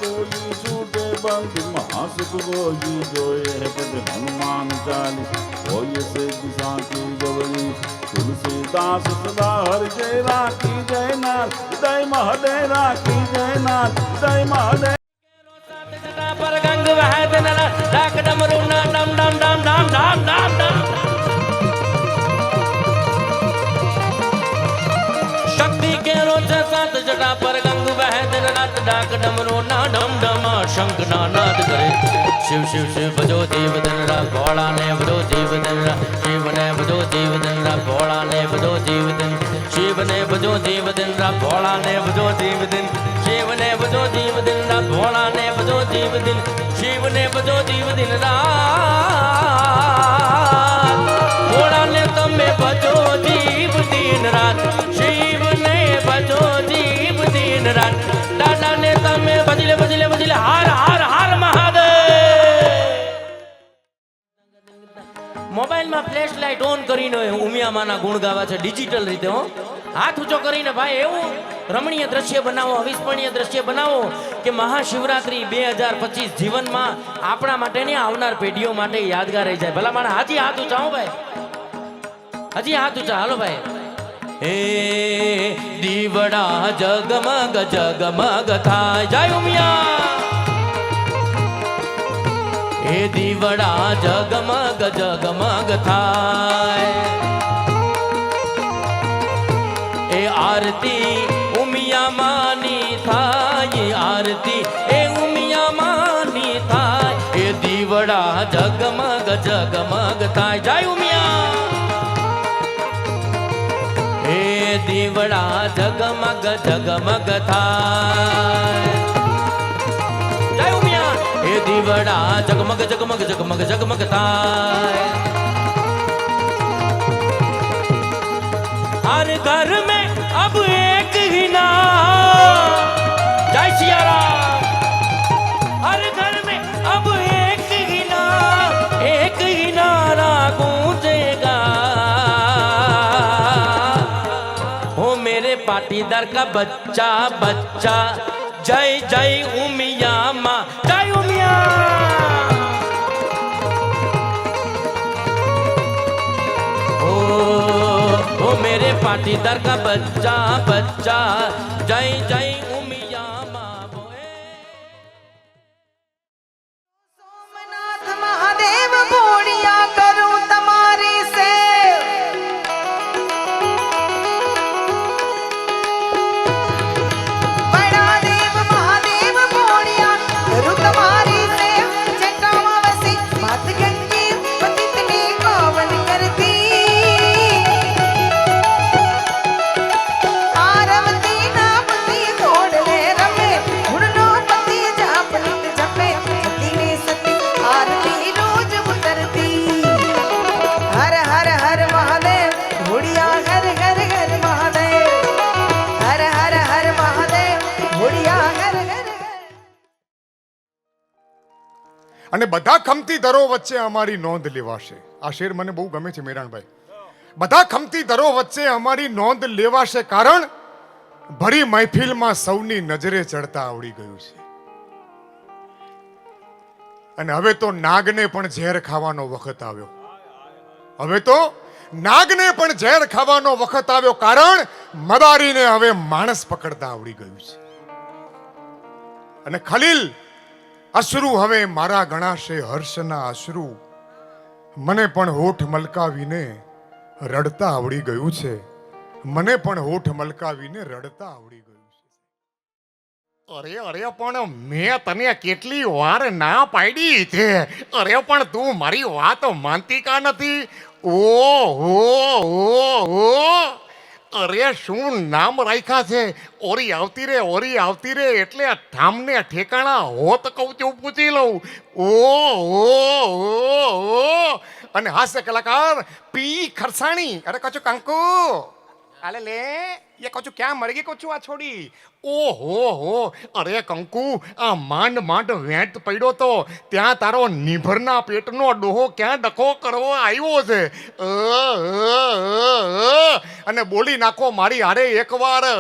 कोई छूटे बंद महासुख गोई जोए पद हनुमान चालीस होय से दिशा की गवरी तुलसीदास सदा हर जय राखी जय नाथ जय महादेव राखी जय नाथ जय महादेव पर गंग वह दिन डाक डमरू ना डम डम डम डम डम डम डम शक्ति के रोज सात जटा पर गंग वह दिन रात डाक डमरू ना डम डम शंख नाद करे शिव शिव शिव बजो जीव दिन रात भोला ने बजो जीव दिन रात शिव ने बजो जीव दिन रात भोला ने बजो जीव दिन शिव ने बजो जीव दिन रात भोला ने बजो जीव दिन शिव ने बजो जीव दिन रात भोला ने बजो जीव दिन शिव ने बजो जीव दिन रात भोला ने तमे बजो जीव दिन रात शिव ने बजो जीव दिन रात दादा ने तमे बजले बजले बजले हार हार हार महादेव मोबाइल में फ्लेश लाइट ऑन करीने उमिया माना गुण गावा छे डिजिटल रीते हो हाथ ऊंचो करीने भाई एवं रमणीय दृश्य बनावो अविस्मरणीय दृश्य बनावो कि महाशिवरात्रि 2025 जीवन में आपणा माटे ने आवनार पेढ़ीओ माटे यादगार रही जाए भला माणा हाजी हाथ ऊंचा हो भाई हजी हाथ ऊंचा हालो भाई ए दीवड़ा जगमग जगमग थाय जय उमिया ए दीवड़ा जगमग जगमग थाय ए आरती उमिया मानी थाय आरती ए उमिया मानी थाय ए दीवड़ा जगमग जगमग थाय जय उमिया ए दीवड़ा जगमग जगमग थाय जय उमिया ए दीवड़ा जगमग जगमग जगमग जगमग थाय हर घर में अब एक ही नाम जय सिया राम हर घर में अब एक ही नारा गूंजेगा हो मेरे पाटीदार का बच्चा बच्चा जय जय उमिया माँ जय उमिया ओ मेरे पाटीदार का बच्चा बच्चा जय जय उमिया माँ बोए सोमनाथ महादेव बोलिया करूं तुम्हारी से बड़ा देव महादेव बोलिया करूं तुम्हारी से जटामावसी बात गंगी पतित ने पावन करती आरवती नापति घोड़ ले रमे गुणनो पति जापनित जपे सती ने सती आरती रोज उतरती हर हर हर महादेव घोड़िया हर हर हर महादेव हर हर हर महादेव घोड़िया हर हर અને બધા ખમતી દરો વચ્ચે અમારી નોંધ લેવાશે આ શેર મને બહુ ગમે છે મેરાણભાઈ બધા ખમતી દરો વચ્ચે અમારી નોંધ લેવાશે કારણ ભરી મહેફિલમાં સૌની નજરે ચડતા આવડી ગયું છે અને હવે તો નાગને પણ ઝેર ખાવાનો વખત આવ્યો હવે તો નાગને પણ ઝેર ખાવાનો વખત આવ્યો કારણ મદારીને હવે માણસ પકડતા આવડી ગયું છે અને ખલીલ અશ્રુ હવે મારા ગણાશે હર્ષના અશ્રુ મને પણ હોઠ મલકાવીને રડતા આવડી ગયું છે મને પણ હોઠ મલકાવીને રડતા આવડી ગયું છે અરે અરે પણ મેં તને કેટલી વાર ના પાડી છે અરે પણ તું મારી વાત માનતી કા નથી ઓ અરે શું નામ રાખ્યા છે ઓરી આવતી રે એટલે ઠામને ઠેકાણા હોત કહું તેવું પૂછી લઉં ઓ અને હાસ્ય કલાકાર પી ખરસાણી અરે કચો કંકુ આલે લે ये कछु क्या मर गई कछु आ छोड़ी ओहो अरे कंकु आ मांड मांड वेट पड़ो तो त्या तारो निभरना पेटनो डोहो क्या डको करवो आव्यो छे अने बोली नाखो मारी हारे एक बार